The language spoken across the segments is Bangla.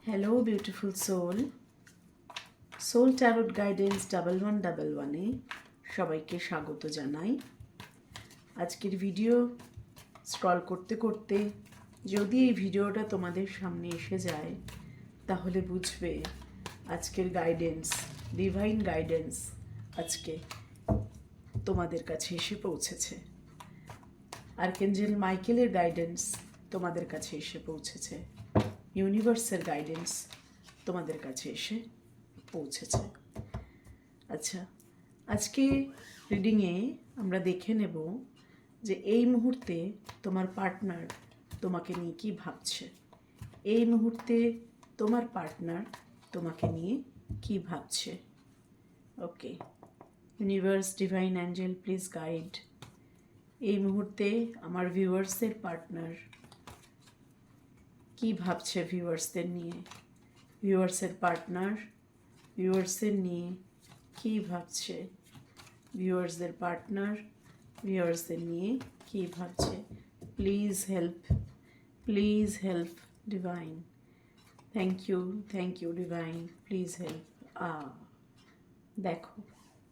Hello beautiful soul, soul tarot guidance 1111-এ সবাইকে স্বাগত জানাই। আজকের ভিডিও স্ক্রল করতে করতে যদি এই ভিডিওটা তোমাদের সামনে এসে যায় তাহলে বুঝবে আজকের গাইডেন্স, ডিভাইন গাইডেন্স আজকে তোমাদের কাছে এসে পৌঁছেছে। আর্কেঞ্জেল মাইকেলের গাইডেন্স তোমাদের কাছে এসে পৌঁছেছে। ইউনিভার্সের গাইডেন্স তোমাদের কাছে এসে পৌঁছেছে। আচ্ছা, আজকে রিডিংয়ে আমরা দেখে নেব যে এই মুহূর্তে তোমার পার্টনার তোমাকে নিয়ে কী ভাবছে। এই মুহূর্তে তোমার পার্টনার তোমাকে নিয়ে কী ভাবছে। Okay, universe, divine angel, please guide. এই মুহূর্তে আমার ভিউয়ার্সের পার্টনার কী ভাবছে ভিউয়ার্সদের নিয়ে, ভিউয়ার্সের পার্টনার ভিউয়ার্সের নিয়ে কী ভাবছে, ভিউয়ার্সদের পার্টনার ভিউয়ার্সদের নিয়ে কী ভাবছে। Please help divine. Thank you divine, please help. দেখো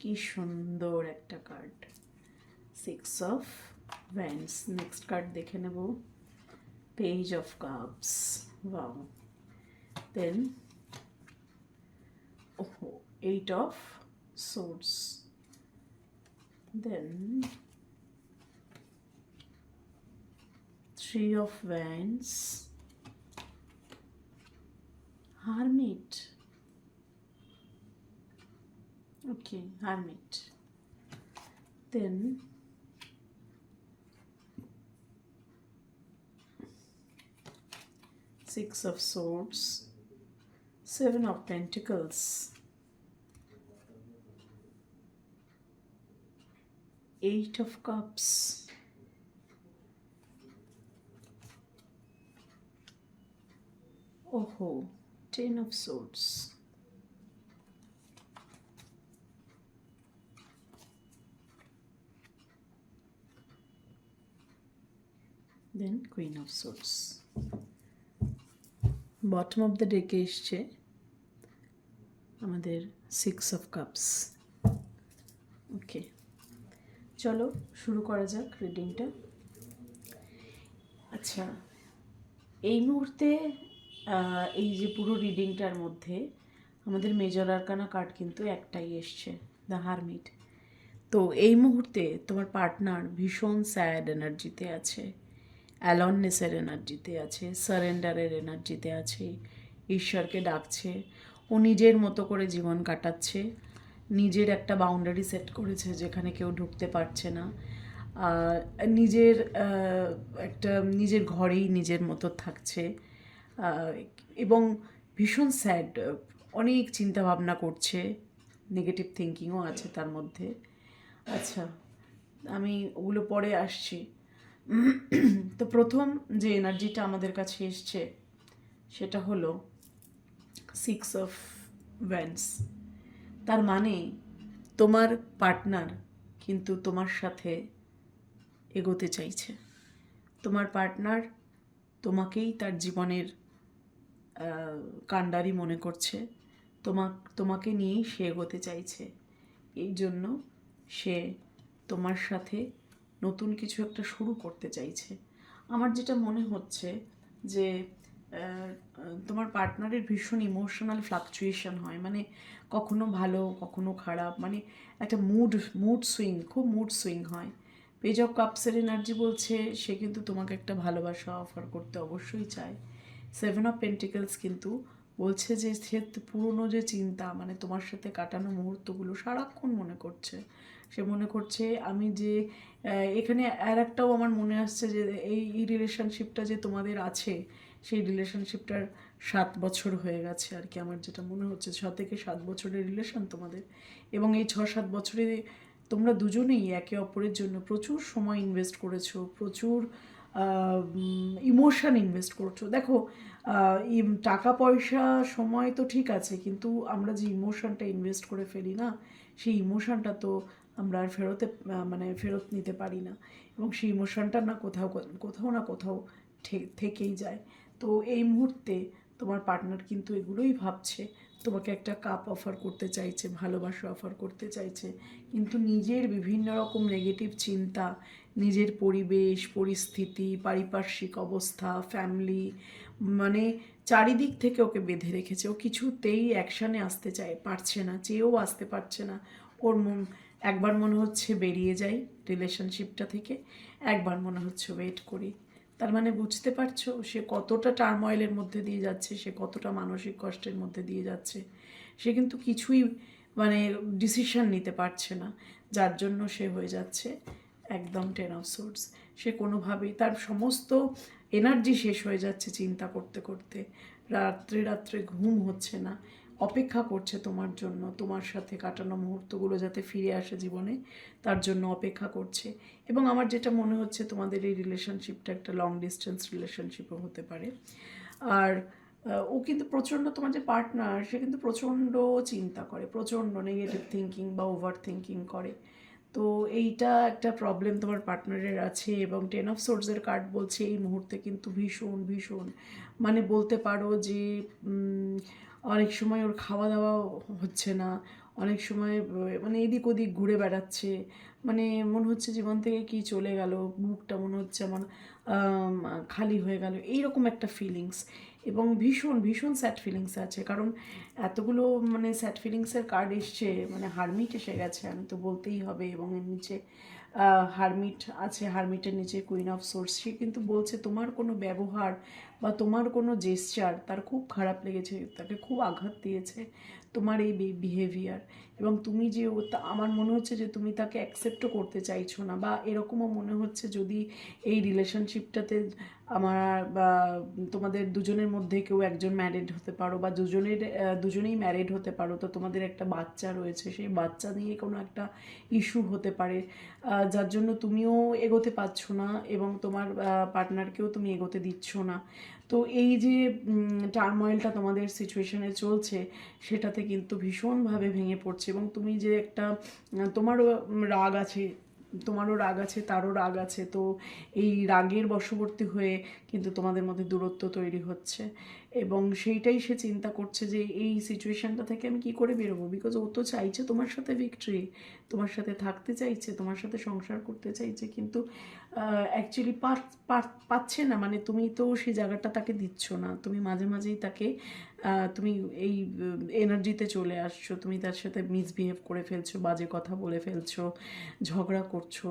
কি সুন্দর একটা card, 6 of Wands। Next card দেখে নেব, Page of Cups. Wow. Then 8 of Swords. Then 3 of Wands. Hermit. Okay, Hermit. Then 6 of Swords, 7 of Pentacles, 8 of Cups, oh, 10 of Swords, then Queen of Swords. Bottom of the ডেকে এসছে আমাদের 6 of Cups। ওকে, চলো শুরু করা যাক রিডিংটা। আচ্ছা, এই মুহূর্তে এই যে পুরো রিডিংটার মধ্যে আমাদের মেজর আরকানা কার্ড কিন্তু একটাই এসছে, দ্য হারমিট। তো এই মুহূর্তে তোমার পার্টনার ভীষণ স্যাড এনার্জিতে আছে, অ্যালননেসের এনার্জিতে আছে, সারেন্ডারের এনার্জিতে আছে, ঈশ্বরকে ডাকছে। ও নিজের মতো করে জীবন কাটাচ্ছে, নিজের একটা বাউন্ডারি সেট করেছে যেখানে কেউ ঢুকতে পারছে না, নিজের একটা নিজের ঘরেই নিজের মতো থাকছে এবং ভীষণ স্যাড, অনেক চিন্তাভাবনা করছে, নেগেটিভ থিঙ্কিংও আছে তার মধ্যে। আচ্ছা, আমি ওগুলো পরে আসছি। তো প্রথম যে এনার্জিটা আমাদের কাছে এসছে সেটা হলো 6 of Wands। তার মানে তোমার পার্টনার কিন্তু তোমার সাথে এগোতে চাইছে। তোমার পার্টনার তোমাকেই তার জীবনের কাণ্ডারি মনে করছে, তোমাকে নিয়েই সে এগোতে চাইছে। এই জন্য সে তোমার সাথে নতুন কিছু একটা শুরু করতে চাইছে। আমার যেটা মনে হচ্ছে যে তোমার পার্টনারের ভীষণ ইমোশনাল ফ্লাকচুয়েশন হয়, মানে কখনো ভালো কখনো খারাপ, মানে একটা মুড সুইং, খুব মুড সুইং হয়। পেজ অফ কাপসের এনার্জি বলছে সে কিন্তু তোমাকে একটা ভালোবাসা অফার করতে অবশ্যই চায়। 7 of Pentacles কিন্তু বলছে যে সে পুরনো যে চিন্তা, মানে তোমার সাথে কাটানো মুহূর্তগুলো সারাক্ষণ মনে করছে। সে মনে করছে আমি যে এখানে আর একটাও আমার মনে আসছে যে এই রিলেশনশিপটা যে তোমাদের আছে, সেই রিলেশনশিপটার 7 বছর হয়ে গেছে আর কি। আমার যেটা মনে হচ্ছে 6 থেকে 7 বছরের রিলেশন তোমাদের, এবং এই 6-7 বছরে তোমরা দুজনেই একে অপরের জন্য প্রচুর সময় ইনভেস্ট করেছো, প্রচুর ইমোশন ইনভেস্ট করছো। দেখো, টাকা পয়সা সময় তো ঠিক আছে, কিন্তু আমরা যে ইমোশনটা ইনভেস্ট করে ফেলি না, সেই ইমোশনটা তো আমরা আর ফেরত নিতে পারি না, এবং সেই ইমোশনটা না কোথাও না কোথাও থেকেই যায়। তো এই মুহূর্তে তোমার পার্টনার কিন্তু এগুলোই ভাবছে, তোমাকে একটা কাপ অফার করতে চাইছে, ভালোবাসা অফার করতে চাইছে, কিন্তু নিজের বিভিন্ন রকম নেগেটিভ চিন্তা, নিজের পরিবেশ পরিস্থিতি, পারিপার্শ্বিক অবস্থা, ফ্যামিলি, মানে চারিদিক থেকে ওকে বেঁধে রেখেছে। ও কিছুতেই অ্যাকশানে আসতে পারছে না, চেয়েও আসতে পারছে না। ওর একবার মনে হচ্ছে বেরিয়ে যাই রিলেশনশিপটা থেকে, একবার মনে হচ্ছে ওয়েট করি। তার মানে বুঝতে পারছো সে কতটা টার্ময়েলের মধ্যে দিয়ে যাচ্ছে, সে কতটা মানসিক কষ্টের মধ্যে দিয়ে যাচ্ছে। সে কিন্তু কিছুই মানে ডিসিশন নিতে পারছে না, যার জন্য সে হয়ে যাচ্ছে একদম 10 of Swords। সে কোনোভাবেই, তার সমস্ত এনার্জি শেষ হয়ে যাচ্ছে চিন্তা করতে করতে, রাত্রে রাত্রে ঘুম হচ্ছে না, অপেক্ষা করছে তোমার জন্য, তোমার সাথে কাটানো মুহূর্তগুলো যাতে ফিরে আসে জীবনে, তার জন্য অপেক্ষা করছে। এবং আমার যেটা মনে হচ্ছে তোমাদের এই রিলেশনশিপটা একটা লং ডিস্টেন্স রিলেশনশিপও হতে পারে। আর ও কিন্তু প্রচণ্ড, তোমার যে পার্টনার সে কিন্তু প্রচণ্ড চিন্তা করে, প্রচণ্ড নেগেটিভ থিঙ্কিং বা ওভার থিঙ্কিং করে। তো এইটা একটা প্রবলেম তোমার পার্টনারের আছে। এবং 10 of Swords কার্ড বলছে এই মুহূর্তে কিন্তু ভীষণ ভীষণ, মানে বলতে পারো যে অনেক সময় ওর খাওয়া দাওয়া হচ্ছে না, অনেক সময় মানে এদিক ওদিক ঘুরে বেড়াচ্ছে, মানে মনে হচ্ছে জীবন থেকে কি চলে গেল, বুকটা মনে হচ্ছে আমার খালি হয়ে গেল, এইরকম একটা ফিলিংস। এবং ভীষণ ভীষণ স্যাড ফিলিংস আছে, কারণ এতগুলো মানে স্যাড ফিলিংসের কার্ড এসছে, মানে হারমিট এসে গেছে, আমি তো বলতেই হবে। এবং এর নিচে হারমিট আছে, হারমিটের নিচে কুইন অফ সোর্স। সে কিন্তু বলছে তোমার কোনো ব্যবহার বা তোমার কোনো জেস্চার তার খুব খারাপ লেগেছে, তাকে খুব আঘাত দিয়েছে তোমার এই বিহেভিয়ার। এবং তুমি যে আমার মনে হচ্ছে যে তুমি তাকে অ্যাকসেপ্টও করতে চাইছো না, বা এরকমও মনে হচ্ছে যদি এই রিলেশনশিপটাতে আমার বা তোমাদের দুজনের মধ্যে কেউ একজন ম্যারিড হতে পারো, বা দুজনেই ম্যারিড হতে পারো, তো তোমাদের একটা বাচ্চা রয়েছে, সেই বাচ্চা নিয়ে কোনো একটা ইস্যু হতে পারে, যার জন্য তুমিও এগোতে পারছো না এবং তোমার পার্টনারকেও তুমি এগোতে দিচ্ছ না। তো এই যে টার্ময়েলটা তোমাদের সিচুয়েশনে চলছে, সেটাতে কিন্তু ভীষণভাবে ভেঙে পড়ছে। এবং তুমি যে একটা তোমারও রাগ আছে, তোমারও রাগ আছে, তারও রাগ আছে, তো এই রাগের বশবর্তী হয়ে কিন্তু তোমাদের মধ্যে দূরত্ব তৈরি হচ্ছে। এবং সেইটাই সে চিন্তা করছে যে এই সিচুয়েশানটা থেকে আমি কী করে বেরোবো, বিকজ ও তো চাইছে তোমার সাথে ভিক্টরি, তোমার সাথে থাকতে চাইছে, তোমার সাথে সংসার করতে চাইছে, কিন্তু অ্যাকচুয়ালি পাচ্ছে না। মানে তুমি তো সেই জায়গাটা তাকে দিচ্ছ না, তুমি মাঝে মাঝেই তাকে তুমি এই এনার্জিতে চলে আসছো, তুমি তার সাথে মিসবিহেভ করে ফেলছো, বাজে কথা বলে ফেলছো, ঝগড়া করছো,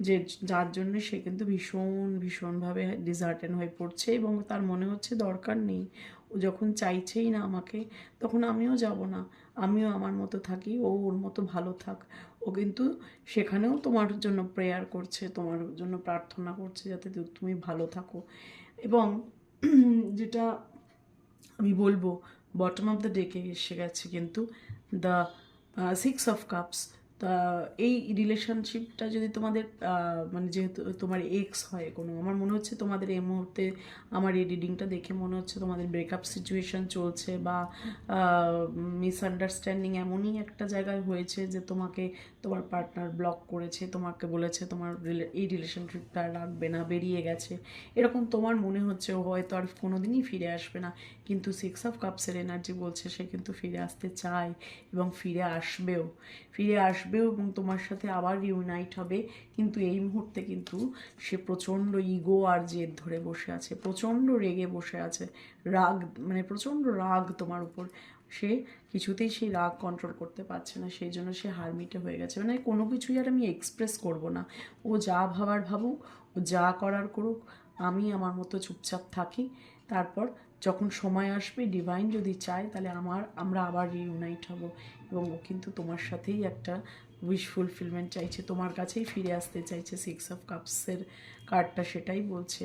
যে যার জন্য সে কিন্তু ভীষণ ভীষণভাবে ডিসার্টেন হয়ে পড়ছে। এবং তার মনে হচ্ছে দরকার নেই, ও যখন চাইছেই না আমাকে, তখন আমিও যাব না, আমিও আমার মতো থাকি, ও ওর মতো ভালো থাক। ও কিন্তু সেখানেও তোমার জন্য প্রেয়ার করছে, তোমার জন্য প্রার্থনা করছে যাতে তুমি ভালো থাকো। এবং যেটা আমি বলবো, বটম অফ দ্য ডেকে এসে গেছে কিন্তু দ্য 6 of Cups। তা এই রিলেশনশিপটা যদি তোমাদের মানে যেহেতু তোমার এক্স হয় কোনো, আমার মনে হচ্ছে তোমাদের এই মুহূর্তে, আমার এই রিডিংটা দেখে মনে হচ্ছে তোমাদের ব্রেকআপ সিচুয়েশান চলছে, বা মিসআন্ডারস্ট্যান্ডিং এমনই একটা জায়গায় হয়েছে যে তোমাকে তোমার পার্টনার ব্লক করেছে, তোমাকে বলেছে তোমার এই রিলেশনশিপটা রাখবে না, বেরিয়ে গেছে, এরকম তোমার মনে হচ্ছে। ও হয়তো আর কোনোদিনই ফিরে আসবে না, কিন্তু 6 of Cups এনার্জি বলছে সে কিন্তু ফিরে আসতে চায় এবং ফিরে আসবেও এবং তোমার সাথে আবার রিউনাইট হবে। কিন্তু এই মুহূর্তে কিন্তু সে প্রচণ্ড ইগো আর জেদ ধরে বসে আছে, প্রচণ্ড রেগে বসে আছে, রাগ, মানে প্রচণ্ড রাগ তোমার উপর। সে কিছুতেই সেই রাগ কন্ট্রোল করতে পারছে না, সেই জন্য সে হারমিটে হয়ে গেছে। মানে কোনো কিছুই আর আমি এক্সপ্রেস করব না, ও যা ভাবার ভাবুক, ও যা করার করুক, আমি আমার মতো চুপচাপ থাকি। তারপর যখন সময় আসবে, ডিভাইন যদি চায়, তাহলে আমরা আবার রিউনাইট হব। এবং ও কিন্তু তোমার সাথেই একটা উইশ ফুলফিলমেন্ট চাইছে, তোমার কাছেই ফিরে আসতে চাইছে। 6 of Cups কার্ডটা সেটাই বলছে।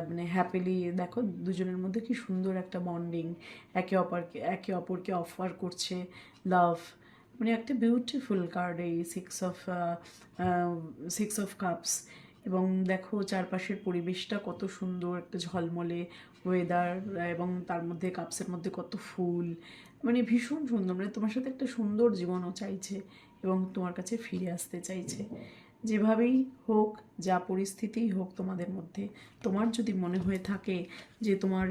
মানে হ্যাপিলি দেখো দুজনের মধ্যে কি সুন্দর একটা বন্ডিং, একে অপরকে অফার করছে লাভ, মানে একটা বিউটিফুল কার্ড এই 6 of Cups। এবং দেখো চারপাশের পরিবেশটা কত সুন্দর, একটা ঝলমলে ওয়েদার, এবং তার মধ্যে কাপসের মধ্যে কত ফুল, মানে ভীষণ সুন্দর। মানে তোমার সাথে একটা সুন্দর জীবনও চাইছে এবং তোমার কাছে ফিরে আসতে চাইছে। যেভাবেই হোক, যা পরিস্থিতিই হোক তোমাদের মধ্যে, তোমার যদি মনে হয়ে থাকে যে তোমার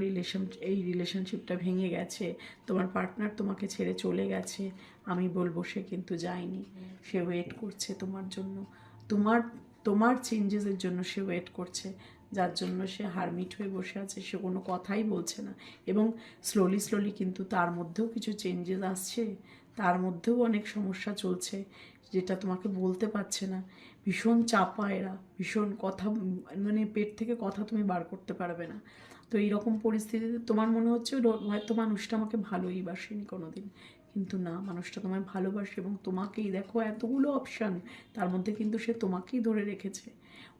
এই রিলেশনশিপটা ভেঙে গেছে, তোমার পার্টনার তোমাকে ছেড়ে চলে গেছে, আমি বলবো সে কিন্তু যায়নি। সে ওয়েট করছে তোমার জন্য, তোমার তোমার চেঞ্জেসের জন্য সে ওয়েট করছে, যার জন্য সে হারমিট হয়ে বসে আছে, সে কোনো কথাই বলছে না। এবং স্লোলি কিন্তু তার মধ্যেও কিছু চেঞ্জেস আসছে, তার মধ্যেও অনেক সমস্যা চলছে যেটা তোমাকে বলতে পারছে না। ভীষণ চাপা এরা, ভীষণ কথা, মানে পেট থেকে কথা তুমি বার করতে পারবে না। তো এইরকম পরিস্থিতিতে তোমার মনে হচ্ছে হয়তো মানুষটা আমাকে ভালোই বাসেনি কোনো দিন, কিন্তু না, মানুষটা তোমায় ভালোবাসে এবং তোমাকেই, দেখো এতগুলো অপশান, তার মধ্যে কিন্তু সে তোমাকেই ধরে রেখেছে।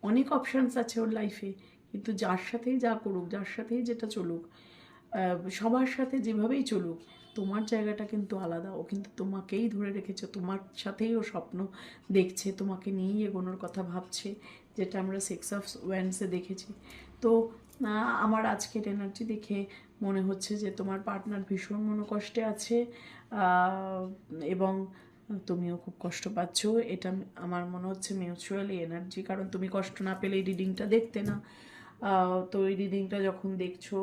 অনেক অপশানস আছে ওর লাইফে, কিন্তু যার সাথেই যা করুক, যার সাথেই যেটা চলুক, সবার সাথে যেভাবেই চলুক, তোমার জায়গাটা কিন্তু আলাদা। ও কিন্তু তোমাকেই ধরে রেখেছে, তোমার সাথেই ও স্বপ্ন দেখছে, তোমাকে নিয়েই এগোনোর কথা ভাবছে, যেটা আমরা 6 of Wands-এ দেখেছি। তো আমার আজকের এনার্জি দেখে মনে হচ্ছে যে তোমার পার্টনার ভীষণ মনোকষ্টে আছে, এবং তুমিও খুব কষ্ট পাচ্ছ। এটা আমার মনে হচ্ছে মিউচুয়ালি এনার্জি, কারণ তুমি কষ্ট না পেলে এই রিডিংটা দেখতে না। তো এই রিডিংটা যখন দেখছো,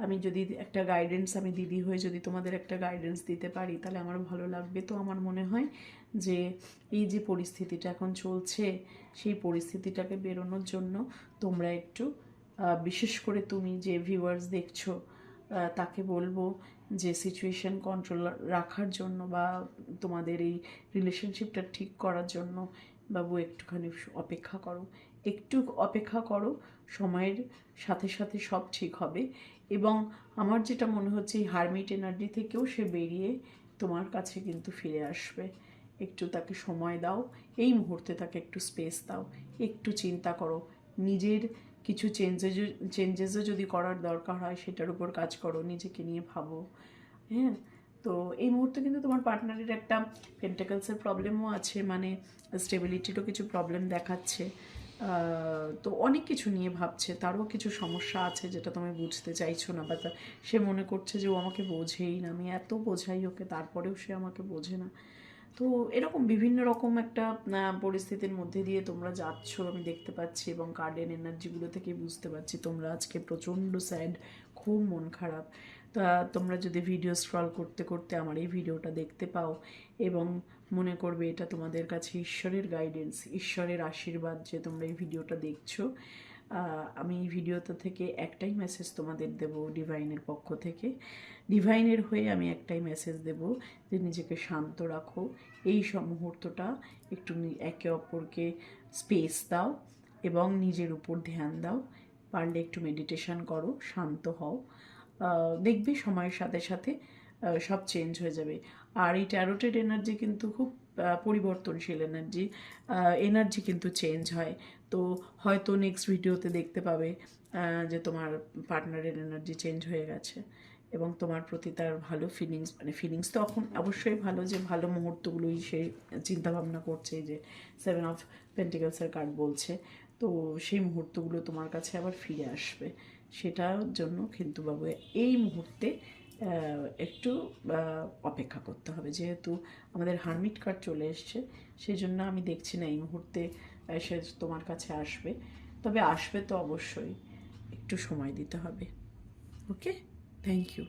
আমি যদি একটা গাইডেন্স, আমি দিদি হয়ে যদি তোমাদের একটা গাইডেন্স দিতে পারি, তাহলে আমার ভালো লাগবে। তো আমার মনে হয় যে এই যে পরিস্থিতিটা এখন চলছে, সেই পরিস্থিতিটাকে বেরোনোর জন্য তোমরা একটু, বিশেষ করে তুমি যে ভিউয়ার্স দেখছো, তাকে বলবো যে সিচুয়েশন কন্ট্রোল রাখার জন্য বা তোমাদের এই রিলেশনশিপটা ঠিক করার জন্য, বাবু একটুখানি অপেক্ষা করো, একটু অপেক্ষা করো, সময়ের সাথে সাথে সব ঠিক হবে। এবং আমার যেটা মনে হচ্ছে, এই হারমিট এনার্জি থেকেও সে বেরিয়ে তোমার কাছে কিন্তু ফিরে আসবে। একটু তাকে সময় দাও, এই মুহূর্তে তাকে একটু স্পেস দাও, একটু চিন্তা করো, নিজের কিছু চেঞ্জেসও যদি করার দরকার হয় সেটার উপর কাজ করো, নিজেকে নিয়ে ভাবো। হ্যাঁ, তো এই মুহূর্তে কিন্তু তোমার পার্টনারের একটা পেন্টাকলসের প্রবলেমও আছে, মানে স্টেবিলিটিরও কিছু প্রবলেম দেখাচ্ছে। তো অনেক কিছু নিয়ে ভাবছে, তারও কিছু সমস্যা আছে যেটা তুমি বুঝতে চাইছো না, বা সে মনে করছে যে ও আমাকে বোঝেই না, আমি এত বোঝাই ওকে তারপরেও সে আমাকে বোঝে না। তো এরকম বিভিন্ন রকম একটা পরিস্থিতির মধ্যে দিয়ে তোমরা যাচ্ছ আমি দেখতে পাচ্ছি, এবং কার্ডেন এনার্জিগুলো থেকে বুঝতে পারছি তোমরা আজকে প্রচণ্ড স্যাড, খুব মন খারাপ। তা তোমরা যদি ভিডিও স্ক্রল করতে করতে আমার এই ভিডিওটা দেখতে পাও এবং মনে করবে এটা তোমাদের কাছে ঈশ্বরের গাইডেন্স, ঈশ্বরের আশীর্বাদ যে তোমরা এই ভিডিওটা দেখছো, আমি এই ভিডিওটা থেকে একটাই মেসেজ তোমাদের দেব ডিভাইনের পক্ষ থেকে। ডিভাইনের হয়ে আমি একটাই মেসেজ দেব যে নিজেকে শান্ত রাখো, এই সব মুহূর্তটা একটু একে অপরকে স্পেস দাও এবং নিজের উপর ধ্যান দাও, পারলে একটু মেডিটেশন করো, শান্ত হও, দেখবে সময়ের সাথে সাথে সব চেঞ্জ হয়ে যাবে। আর এই ট্যারোটেড এনার্জি কিন্তু খুব পরিবর্তনশীল এনার্জি, এনার্জি কিন্তু চেঞ্জ হয়। তো হয়তো নেক্সট ভিডিওতে দেখতে পাবে যে তোমার পার্টনারের এনার্জি চেঞ্জ হয়ে গেছে এবং তোমার প্রতি তার ভালো ফিলিংস, মানে ফিলিংস তো এখন অবশ্যই ভালো, যে ভালো মুহূর্তগুলোই সে চিন্তাভাবনা করছে, যে 7 of Pentacles-এর কার্ড বলছে। তো সেই মুহূর্তগুলো তোমার কাছে আবার ফিরে আসবে, সেটার জন্য কিন্তু বাবু এই মুহূর্তে একটু অপেক্ষা করতে হবে। যেহেতু আমাদের হারমিট কার্ড চলে এসছে, সেই জন্য আমি দেখছি না এই মুহূর্তে সে তোমার কাছে আসবে, তবে আসবে তো অবশ্যই, একটু সময় দিতে হবে। ওকে, থ্যাংক ইউ।